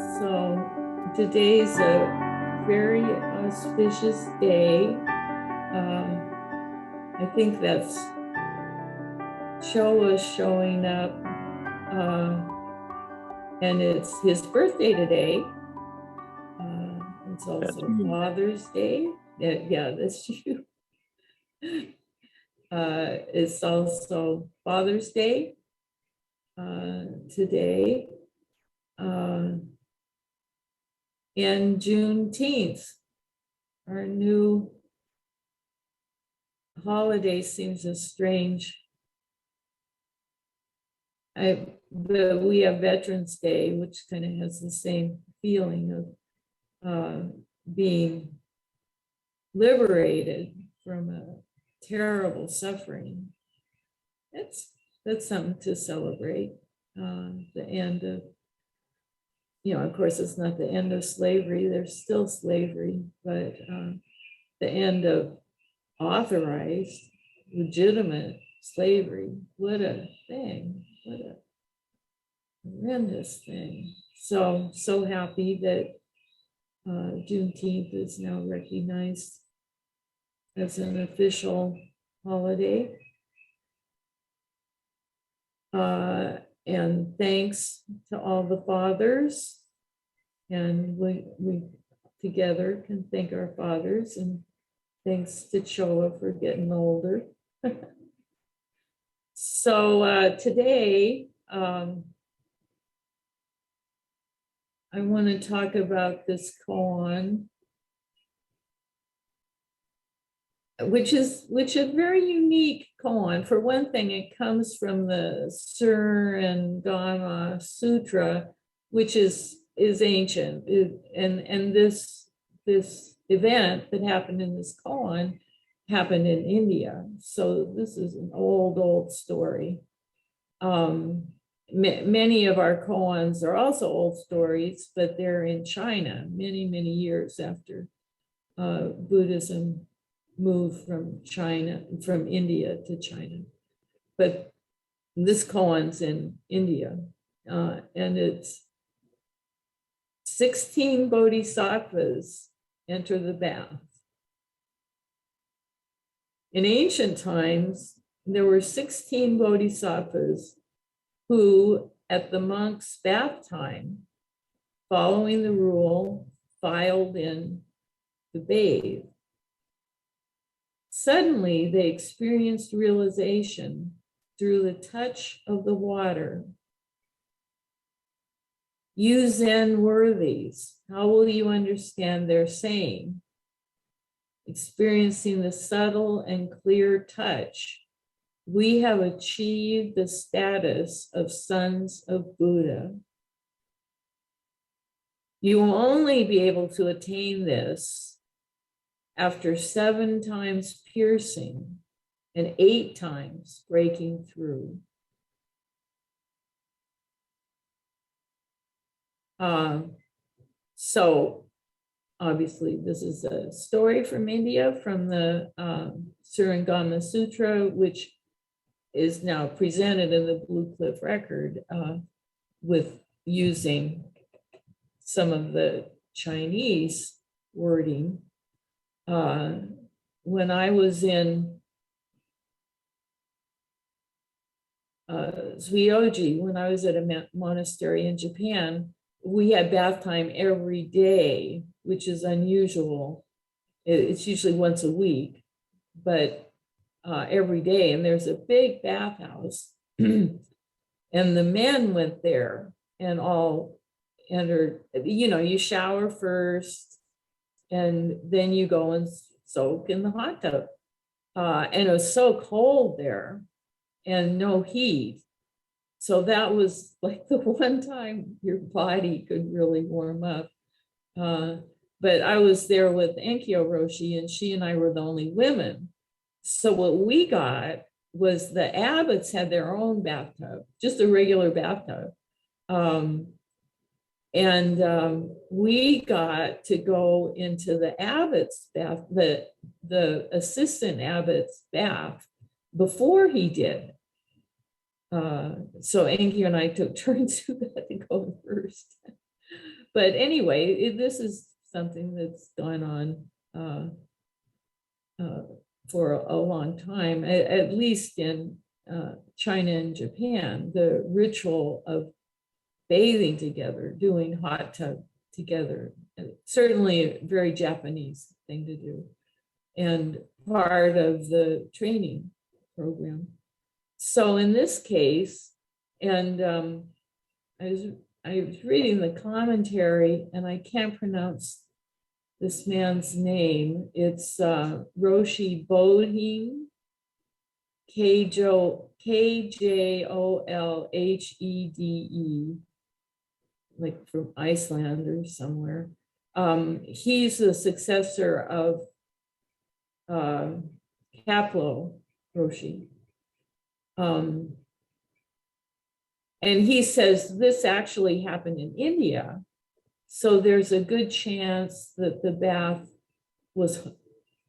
So today's a very auspicious day. I think that's Showa showing up, and it's his birthday today. It's also Father's Day. Yeah, that's you. It's also Father's Day today. And Juneteenth, our new holiday, seems a strange. But we have Veterans Day, which kind of has the same feeling of being liberated from a terrible suffering. That's something to celebrate. The end of, of course, it's not the end of slavery. There's still slavery, but the end of authorized, legitimate slavery. What a thing. What a horrendous thing. So happy that Juneteenth is now recognized as an official holiday. And thanks to all the fathers. And we together can thank our fathers, and thanks to Choa for getting older. So today, I want to talk about this koan, which is a very unique koan. For one thing, it comes from the Surangama Sutra, which is ancient, and this event that happened in this koan happened in India. So this is an old story. Many of our koans are also old stories, but they're in China many years after Buddhism moved from India to China. But this koan's in India, and it's 16 Bodhisattvas enter the bath. In ancient times, there were 16 Bodhisattvas who, at the monk's bath time, following the rule, filed in to bathe. Suddenly, they experienced realization through the touch of the water. You Zen worthies, how will you understand their saying? Experiencing the subtle and clear touch, we have achieved the status of sons of Buddha. You will only be able to attain this after 7 times piercing and 8 times breaking through. So obviously this is a story from India, from the Surangama Sutra, which is now presented in the Blue Cliff Record with using some of the Chinese wording. When I was in Zuioji, when I was at a monastery in Japan, we had bath time every day, which is unusual. It's usually once a week, but every day. And there's a big bathhouse, and the men went there and all entered. You shower first, and then you go and soak in the hot tub. And it was so cold there and no heat. So that was like the one time your body could really warm up. But I was there with Enkyo Roshi, and she and I were the only women. So what we got was the abbots had their own bathtub, just a regular bathtub. We got to go into the abbot's bath, the assistant abbot's bath, before he did. So Anki and I took turns who got to go first. But anyway, this is something that's gone on for a long time, at least in China and Japan. The ritual of bathing together, doing hot tub together, certainly a very Japanese thing to do, and part of the training program. So in this case, and I was reading the commentary, and I can't pronounce this man's name. It's Roshi Bodhin, Kjolhede, like from Iceland or somewhere. He's the successor of Kaplo Roshi. And he says this actually happened in India. So there's a good chance that the bath was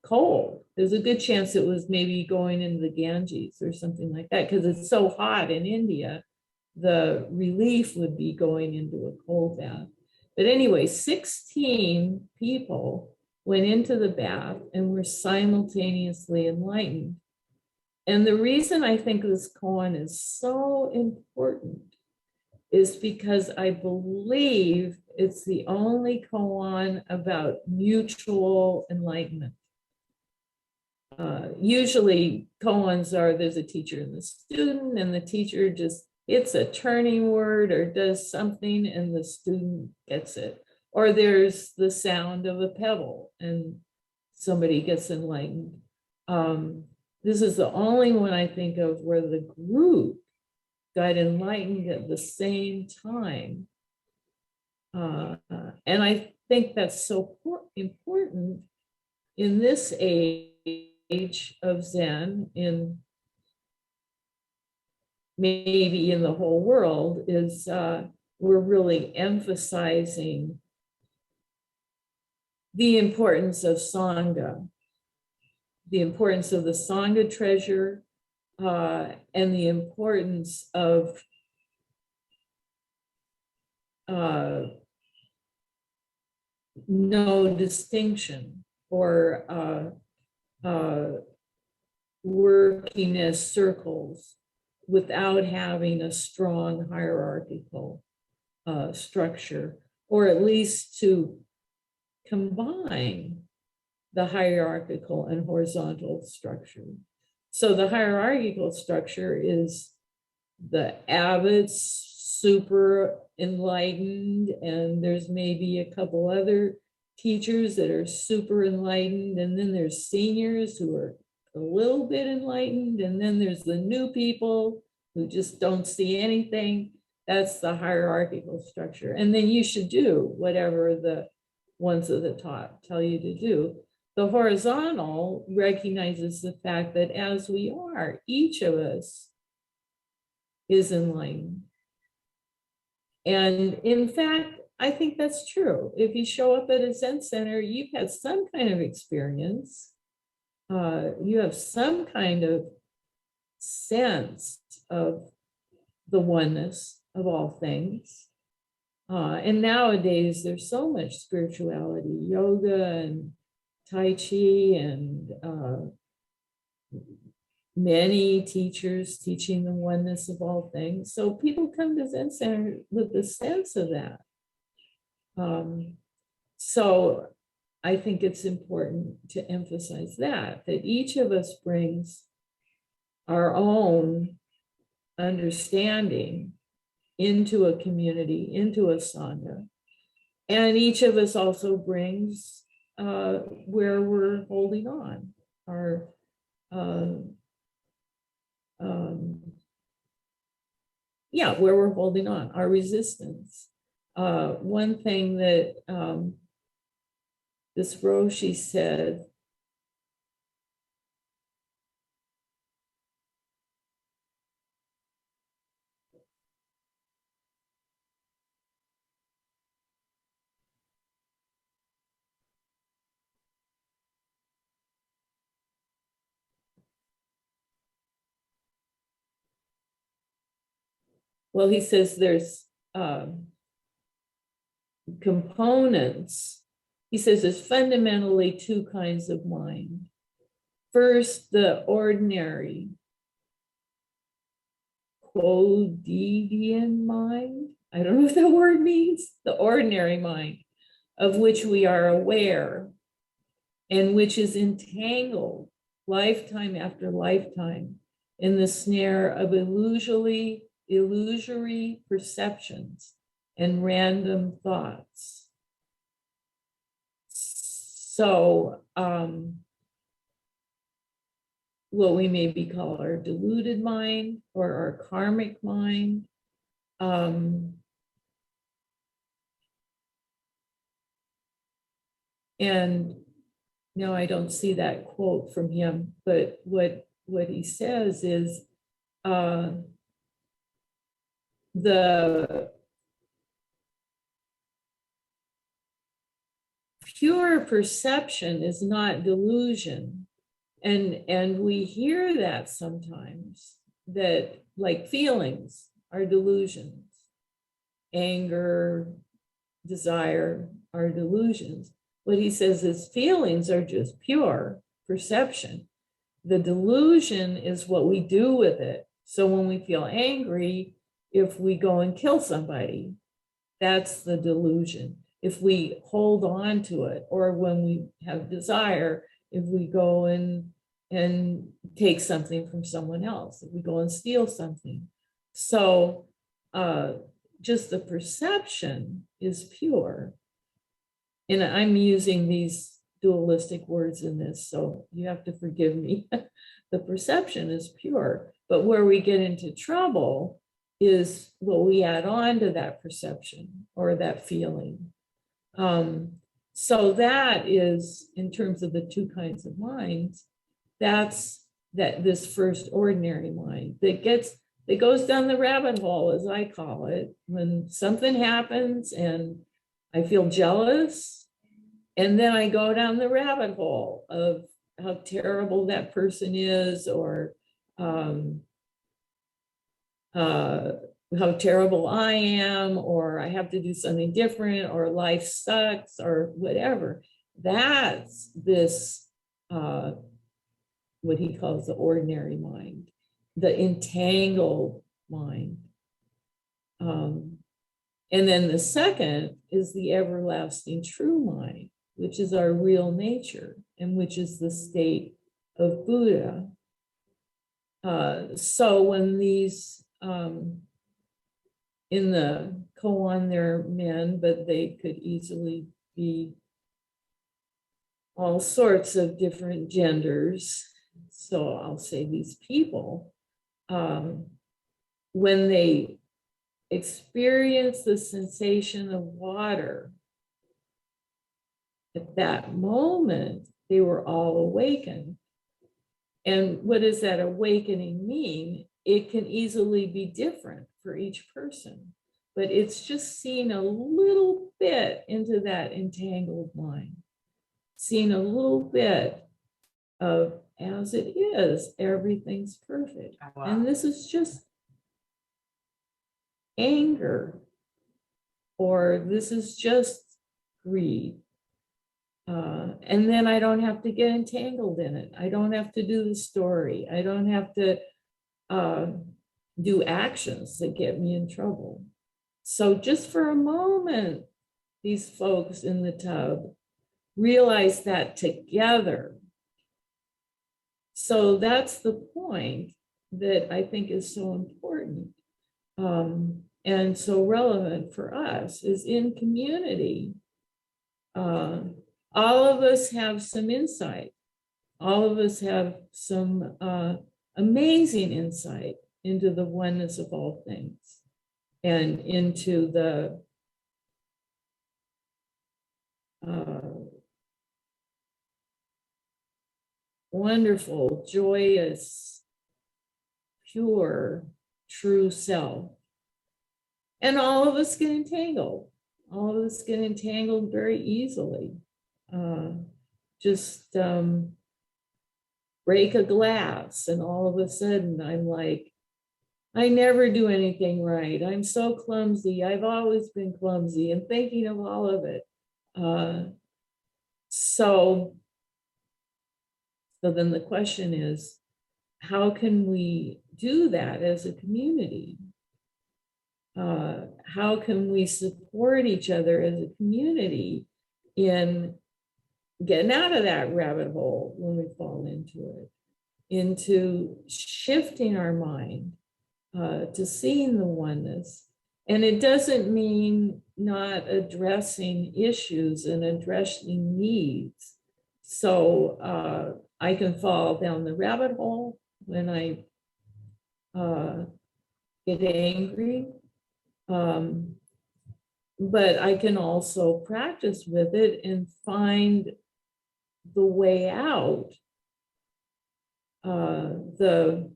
cold. There's a good chance it was maybe going into the Ganges or something like that, because it's so hot in India. The relief would be going into a cold bath. But anyway, 16 people went into the bath and were simultaneously enlightened. And the reason I think this koan is so important is because I believe it's the only koan about mutual enlightenment. Usually koans are, there's a teacher and the student, and the teacher just hits a turning word or does something and the student gets it. Or there's the sound of a pebble and somebody gets enlightened. This is the only one I think of where the group got enlightened at the same time. And I think that's so important in this age of Zen, in maybe in the whole world, is we're really emphasizing the importance of Sangha, the importance of the Sangha treasure, and the importance of no distinction, or working as circles without having a strong hierarchical structure, or at least to combine the hierarchical and horizontal structure. So the hierarchical structure is the abbots, super enlightened, and there's maybe a couple other teachers that are super enlightened, and then there's seniors who are a little bit enlightened, and then there's the new people who just don't see anything. That's the hierarchical structure. And then you should do whatever the ones at the top tell you to do. The horizontal recognizes the fact that as we are, each of us is enlightened. And in fact, I think that's true. If you show up at a Zen center, you've had some kind of experience. You have some kind of sense of the oneness of all things. And nowadays, there's so much spirituality, yoga and Tai Chi, and many teachers teaching the oneness of all things. So people come to Zen Center with a sense of that. So I think it's important to emphasize that each of us brings our own understanding into a community, into a Sangha. And each of us also brings where we're holding on, our where we're holding on, our resistance. One thing that this Roshi said, well, he says there's components, he says there's fundamentally two kinds of mind. First, the ordinary quotidian mind. I don't know what that word means. The ordinary mind, of which we are aware and which is entangled lifetime after lifetime in the snare of illusory perceptions and random thoughts. So, what we maybe call our deluded mind or our karmic mind. And no, I don't see that quote from him, but what he says is the pure perception is not delusion. And we hear that sometimes, that like feelings are delusions, anger, desire are delusions. What he says is feelings are just pure perception. The delusion is what we do with it. So when we feel angry, if we go and kill somebody, that's the delusion. If we hold on to it, or when we have desire, if we go and take something from someone else, if we go and steal something. So just the perception is pure. And I'm using these dualistic words in this, so you have to forgive me. The perception is pure, but where we get into trouble is what we add on to that perception or that feeling. So that is, in terms of the two kinds of minds, that's this first ordinary mind that goes down the rabbit hole, as I call it, when something happens and I feel jealous, and then I go down the rabbit hole of how terrible that person is, or how terrible I am, or I have to do something different, or life sucks, or whatever. That's this, what he calls the ordinary mind, the entangled mind. And then the second is the everlasting true mind, which is our real nature, and which is the state of Buddha. So when these, in the koan, they're men, but they could easily be all sorts of different genders. So I'll say these people, when they experience the sensation of water, at that moment, they were all awakened. And what does that awakening mean? It can easily be different for each person, but it's just seeing a little bit into that entangled mind, seeing a little bit of, as it is, everything's perfect. Oh, wow. And this is just anger, or this is just greed. And then I don't have to get entangled in it. I don't have to do the story. I don't have to do actions that get me in trouble. So just for a moment, these folks in the tub realize that together. So that's the point that I think is so important and so relevant for us, is in community. All of us have some insight. All of us have some amazing insight into the oneness of all things, and into the wonderful, joyous, pure, true self. And all of us get entangled. All of us get entangled very easily. Just break a glass, and all of a sudden I'm like I never do anything right. I'm so clumsy. I've always been clumsy, and thinking of all of it. So then the question is, how can we do that as a community? How can we support each other as a community in getting out of that rabbit hole when we fall into it, into shifting our mind to seeing the oneness? And it doesn't mean not addressing issues and addressing needs. So I can fall down the rabbit hole when I get angry. But I can also practice with it and find the way out. The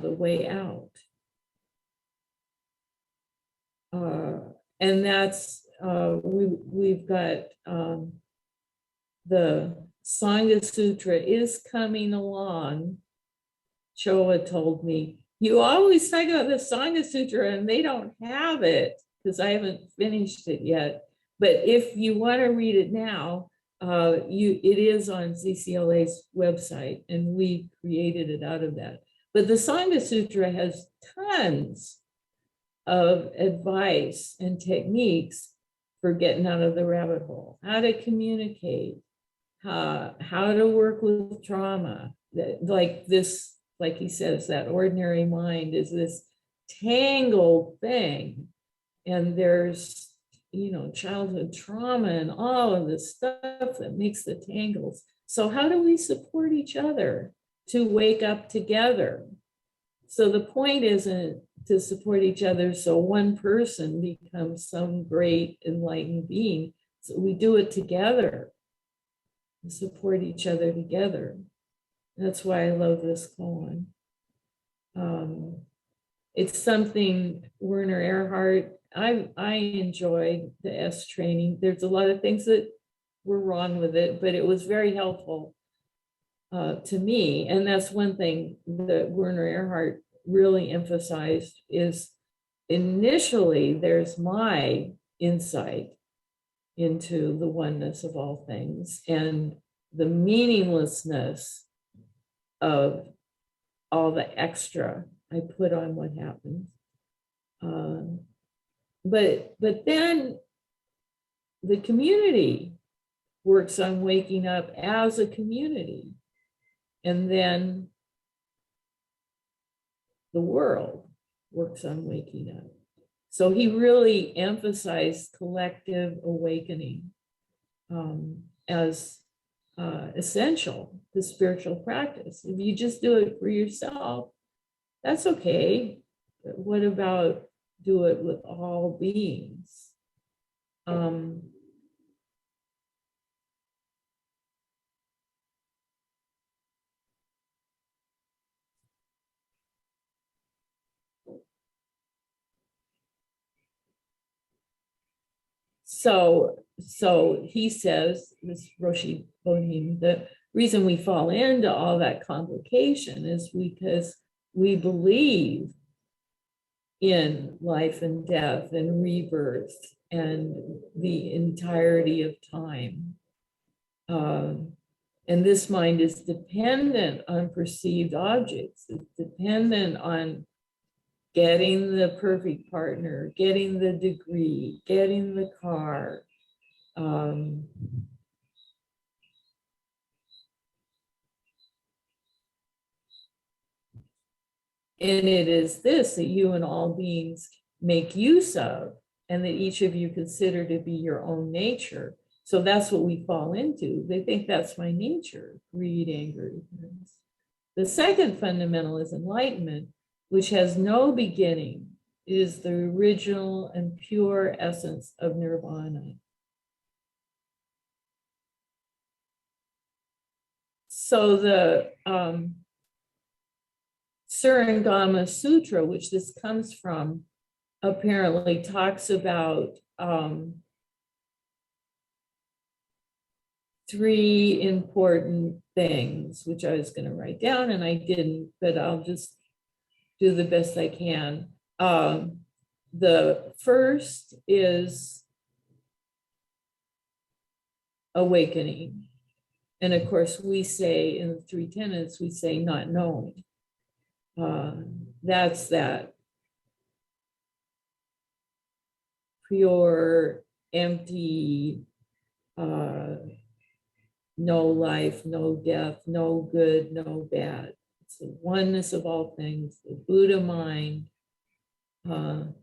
way out. And that's we've got the Sangha Sutra is coming along. Choa told me, you always talk about the Sangha Sutra and they don't have it because I haven't finished it yet. But if you want to read it now, it is on CCLA's website, and we created it out of that. But the Sangha Sutra has tons of advice and techniques for getting out of the rabbit hole, how to communicate, how to work with trauma. Like this, like he says, that ordinary mind is this tangled thing. And there's, childhood trauma and all of this stuff that makes the tangles. So how do we support each other to wake up together? So the point isn't to support each other so one person becomes some great enlightened being. So we do it together, support each other together. That's why I love this koan. It's something Werner Erhard, I enjoyed the S training. There's a lot of things that were wrong with it, but it was very helpful to me. And that's one thing that Werner Erhard really emphasized is initially there's my insight into the oneness of all things and the meaninglessness of all the extra I put on what happens. But then the community works on waking up as a community, and then the world works on waking up. So he really emphasized collective awakening as essential to spiritual practice. If you just do it for yourself, that's okay. But what about do it with all beings? So he says, this Roshi Bonim, the reason we fall into all that complication is because we believe in life and death and rebirth and the entirety of time. And this mind is dependent on perceived objects. It's dependent on getting the perfect partner, getting the degree, getting the car. And it is this that you and all beings make use of, and that each of you consider to be your own nature. So that's what we fall into. They think that's my nature, greed, anger, ignorance. The second fundamental is enlightenment, which has no beginning. It is the original and pure essence of nirvana. So the Surangama Sutra, which this comes from, apparently talks about three important things, which I was going to write down and I didn't, but I'll just do the best I can. The first is awakening. And of course, we say in the three tenets, we say not knowing. That's that pure, empty, no life, no death, no good, no bad. It's the oneness of all things, the Buddha mind. And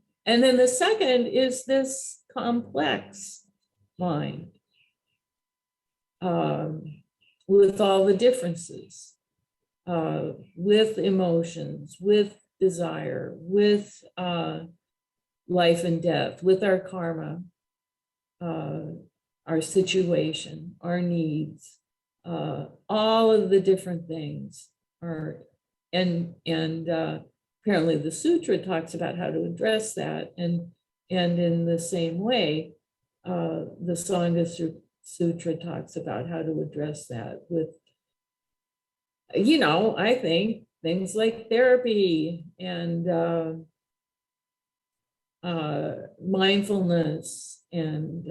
then the second is this complex mind with all the differences, with emotions, with desire, with life and death, with our karma, our situation, our needs, all of the different things are, and apparently the sutra talks about how to address that, and in the same way, the Sangha Sutra talks about how to address that with, I think things like therapy and mindfulness and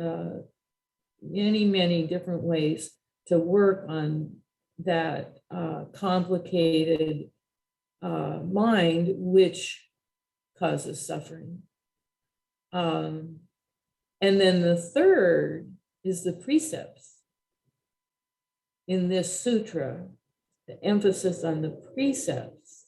many, many different ways to work on that complicated mind, which causes suffering. And then the third is the precepts in this sutra, the emphasis on the precepts.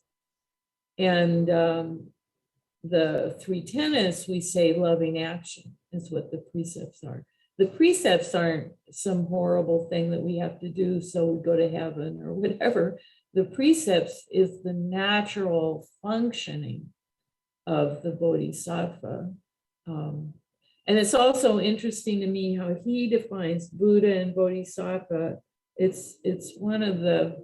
And the three tenets, we say loving action is what the precepts are. The precepts aren't some horrible thing that we have to do so we go to heaven or whatever. The precepts is the natural functioning of the Bodhisattva. And it's also interesting to me how he defines Buddha and Bodhisattva. It's one of the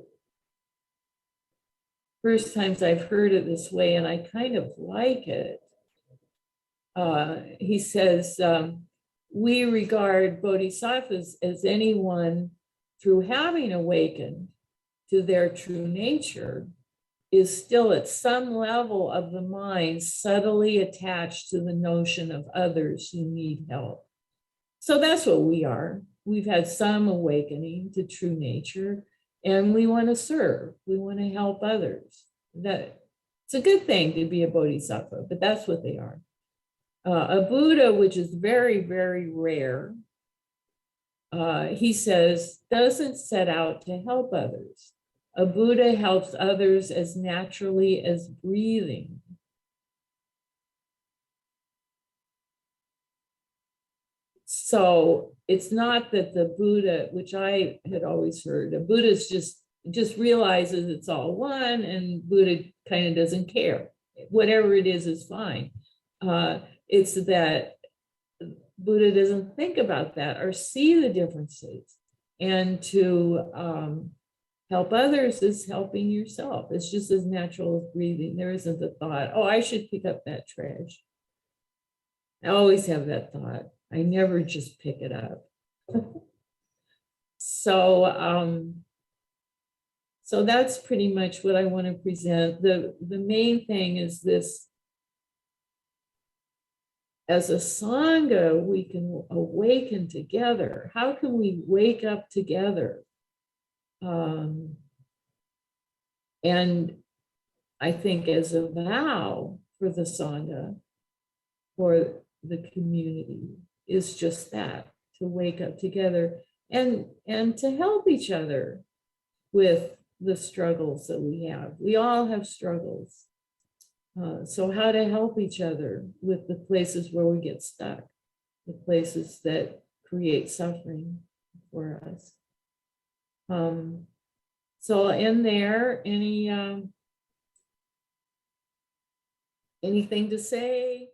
first times I've heard it this way, and I kind of like it. He says, we regard bodhisattvas as anyone through having awakened to their true nature is still at some level of the mind subtly attached to the notion of others who need help. So that's what we are. We've had some awakening to true nature, and we want to serve. We want to help others. That it's a good thing to be a bodhisattva, but that's what they are. A Buddha, which is very, very rare, he says, doesn't set out to help others. A Buddha helps others as naturally as breathing. So it's not that the Buddha, which I had always heard, the Buddha's just realizes it's all one, and Buddha kind of doesn't care. Whatever it is fine. It's that Buddha doesn't think about that or see the differences. And to help others is helping yourself. It's just as natural as breathing. There isn't the thought, oh, I should pick up that trash. I always have that thought. I never just pick it up. So that's pretty much what I want to present. The main thing is this: as a Sangha, we can awaken together. How can we wake up together? And I think as a vow for the Sangha, for the community, is just that, to wake up together and to help each other with the struggles that we have. We all have struggles. So how to help each other with the places where we get stuck, the places that create suffering for us. So I'll end there. Anything to say?